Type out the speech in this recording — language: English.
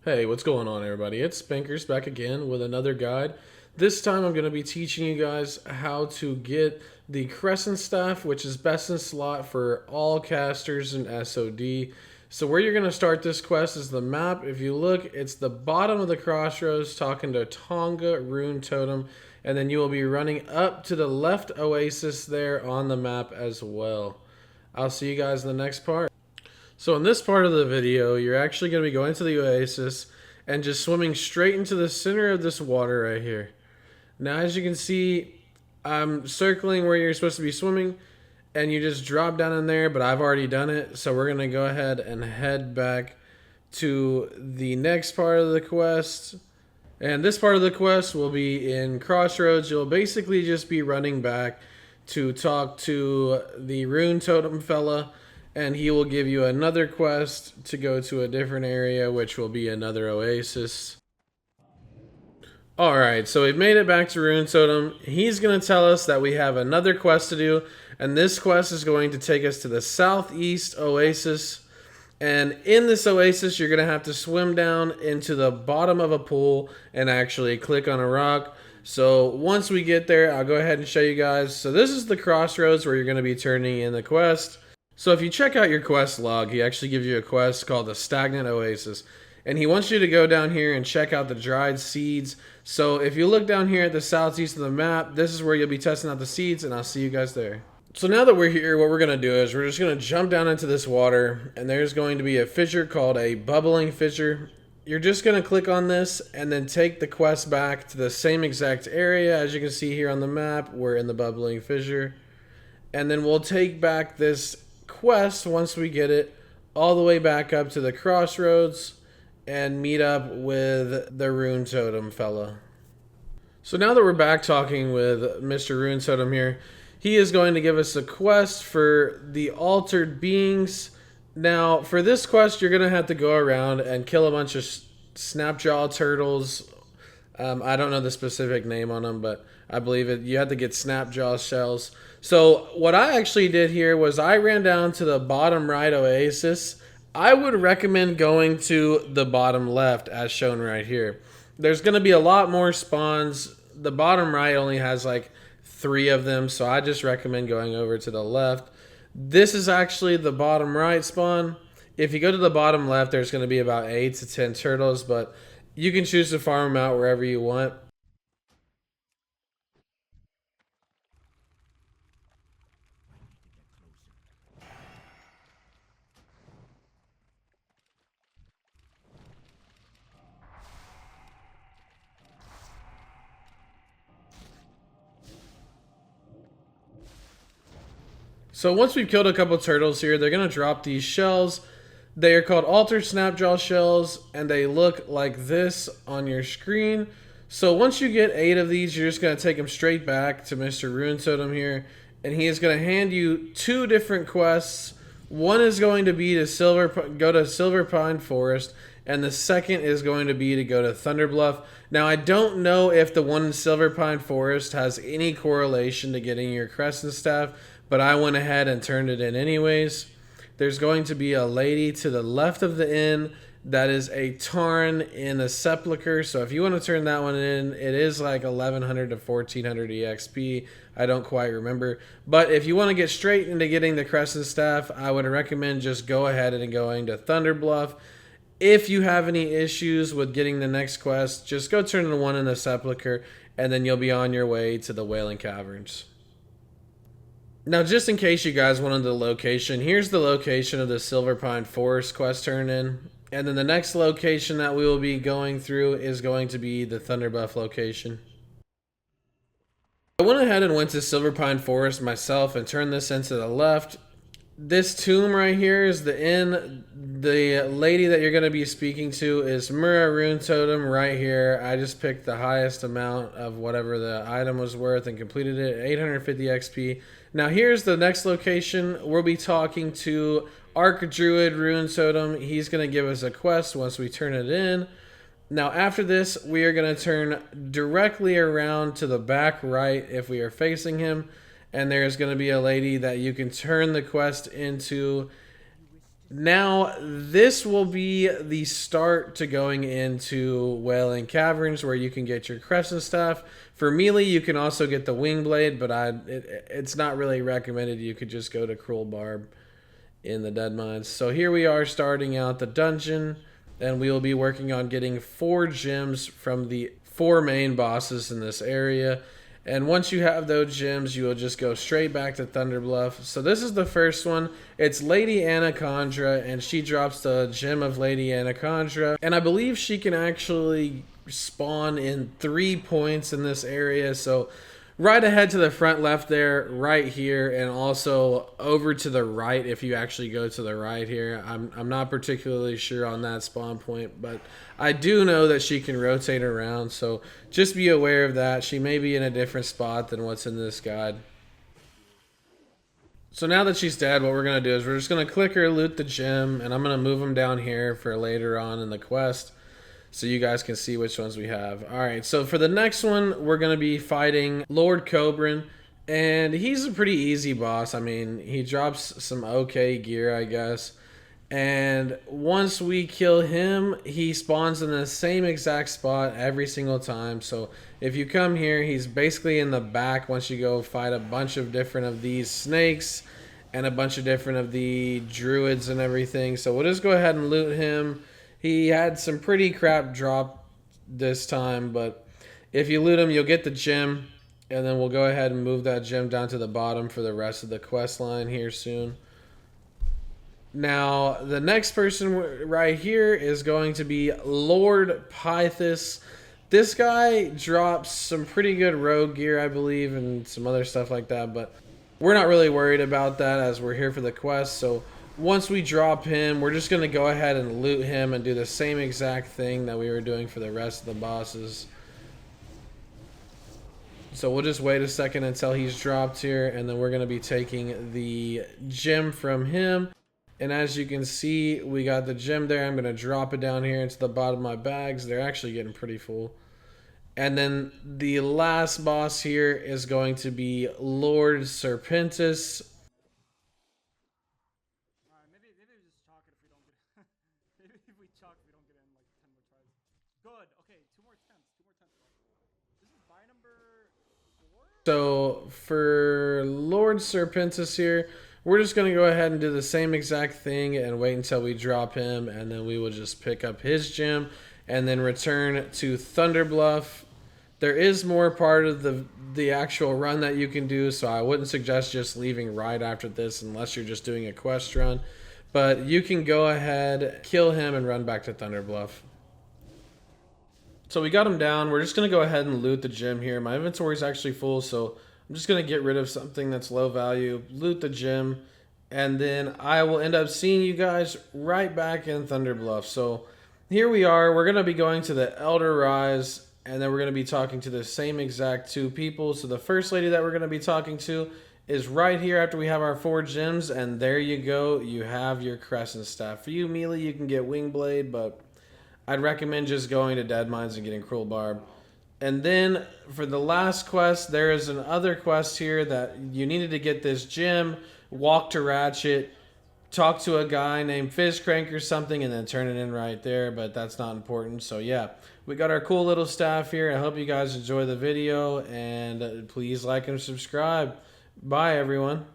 Hey, what's going on, everybody? It's Spankers back again with another guide. This time I'm going to be teaching you guys how to get the Crescent staff, which is best in slot for all casters and SOD. So where you're going to start this quest is the map. If you look, it's the bottom of the Crossroads talking to Tonga Runetotem, and then you will be running up to the left Oasis there on the map as well. I'll see you guys in the next part. So in this part of the video, you're actually going to be going to the Oasis and just swimming straight into the center of this water right here. Now, as you can see, I'm circling where you're supposed to be swimming, and you just drop down in there, but I've already done it. So we're going to go ahead and head back to the next part of the quest. And this part of the quest will be in Crossroads. You'll basically just be running back to talk to the Runetotem fella, and he will give you another quest to go to a different area, which will be another Oasis. Alright, so we've made it back to Runetotem. He's going to tell us that we have another quest to do, and this quest is going to take us to the southeast Oasis. And in this Oasis, you're going to have to swim down into the bottom of a pool and actually click on a rock. So once we get there, I'll go ahead and show you guys. So this is the Crossroads where you're going to be turning in the quest. So if you check out your quest log, he actually gives you a quest called the Stagnant Oasis. And he wants you to go down here and check out the dried seeds. So if you look down here at the southeast of the map, this is where you'll be testing out the seeds, and I'll see you guys there. So now that we're here, what we're going to do is we're just going to jump down into this water, and there's going to be a fissure called a bubbling fissure. You're just going to click on this and then take the quest back to the same exact area. As you can see here on the map, we're in the bubbling fissure. And then we'll take back this quest once we get it all the way back up to the Crossroads and meet up with the Runetotem fella. So now that we're back talking with Mr. Runetotem here, he is going to give us a quest for the altered beings. Now for this quest, you're going to have to go around and kill a bunch of snapjaw turtles. I don't know the specific name on them, but I believe you had to get snapjaw shells. So what I actually did here was I ran down to the bottom right Oasis. I would recommend going to the bottom left as shown right here. There's going to be a lot more spawns. The bottom right only has like 3 of them, so I just recommend going over to the left. This is actually the bottom right spawn. If you go to the bottom left, there's going to be about 8 to 10 turtles, but you can choose to farm them out wherever you want. So once we've killed a couple turtles here, they're going to drop these shells. They are called Alter Snapjaw shells, and they look like this on your screen. So once you get 8 of these, you're just going to take them straight back to Mr. Runetotem here, and he is going to hand you 2 different quests. One is going to be to go to Silver Pine Forest, and the second is going to be to go to Thunder Bluff. Now, I don't know if the one in Silver Pine Forest has any correlation to getting your Crescent staff, but I went ahead and turned it in anyways. There's going to be a lady to the left of the inn that is a Tarn in a Sepulcher. So if you want to turn that one in, it is like 1100 to 1400 EXP. I don't quite remember. But if you want to get straight into getting the Crescent staff, I would recommend just go ahead and going to Thunder Bluff. If you have any issues with getting the next quest, just go turn the one in the Sepulcher, and then you'll be on your way to the Wailing Caverns. Now, just in case you guys wanted the location, here's the location of the Silver Pine Forest quest turn in. And then the next location that we will be going through is going to be the Thunder Bluff location. I went ahead and went to Silver Pine Forest myself and turned this into the left. This tomb right here is the inn. The lady that you're going to be speaking to is Mura Runetotem right here. I just picked the highest amount of whatever the item was worth and completed it, 850 XP. Now here's the next location. We'll be talking to Archdruid Runetotem. He's going to give us a quest once we turn it in. Now after this, we are going to turn directly around to the back right if we are facing him. And there's going to be a lady that you can turn the quest into Now, this will be the start to going into Wailing Caverns, where you can get your Crescent Staff. For melee, you can also get the Wing Blade, but it's not really recommended. You could just go to Cruel Barb in the Dead Mines. So here we are starting out the dungeon, and we will be working on getting 4 gems from the 4 main bosses in this area. And once you have those gems, you will just go straight back to Thunderbluff. So this is the first one. It's Lady Andacondra, and she drops the gem of Lady Andacondra. And I believe she can actually spawn in 3 points in this area. So right ahead to the front left there, right here, and also over to the right if you actually go to the right here. I'm not particularly sure on that spawn point, but I do know that she can rotate around, so just be aware of that. She may be in a different spot than what's in this guide. So now that she's dead, what we're going to do is we're just going to click her, loot the gem, and I'm going to move them down here for later on in the quest, so you guys can see which ones we have. Alright, so for the next one, we're going to be fighting Lord Cobrahn. And he's a pretty easy boss. I mean, he drops some okay gear, I guess. And once we kill him, he spawns in the same exact spot every single time. So if you come here, he's basically in the back once you go fight a bunch of different of these snakes and a bunch of different of the druids and everything. So we'll just go ahead and loot him. He had some pretty crap drop this time, but if you loot him, you'll get the gem, and then we'll go ahead and move that gem down to the bottom for the rest of the quest line here soon. Now, the next person right here is going to be Lord Pythas. This guy drops some pretty good rogue gear, I believe, and some other stuff like that, but we're not really worried about that as we're here for the quest. So once we drop him, we're just going to go ahead and loot him and do the same exact thing that we were doing for the rest of the bosses. So we'll just wait a second until he's dropped here, and then we're going to be taking the gem from him. And as you can see, we got the gem there. I'm going to drop it down here into the bottom of my bags. They're actually getting pretty full. And then the last boss here is going to be Lord Serpentis. So for Lord Serpentis here, we're just going to go ahead and do the same exact thing and wait until we drop him, and then we will just pick up his gem and then return to Thunderbluff. There is more part of the actual run that you can do, so I wouldn't suggest just leaving right after this unless you're just doing a quest run. But you can go ahead, kill him, and run back to Thunderbluff. So we got him down. We're just going to go ahead and loot the gem here. My inventory is actually full, so I'm just going to get rid of something that's low value, loot the gem, and then I will end up seeing you guys right back in Thunderbluff. So here we are. We're going to be going to the Elder Rise, and then we're going to be talking to the same exact 2 people. So the first lady that we're going to be talking to is right here after we have our 4 gems, and there you go. You have your Crescent Staff. For you, melee, you can get Wing Blade, but I'd recommend just going to Dead Mines and getting Cruel Barb. And then for the last quest, there is another quest here that you needed to get this gem, walk to Ratchet, talk to a guy named Fizzcrank or something, and then turn it in right there, but that's not important. So yeah, we got our cool little staff here. I hope you guys enjoy the video, and please like and subscribe. Bye, everyone.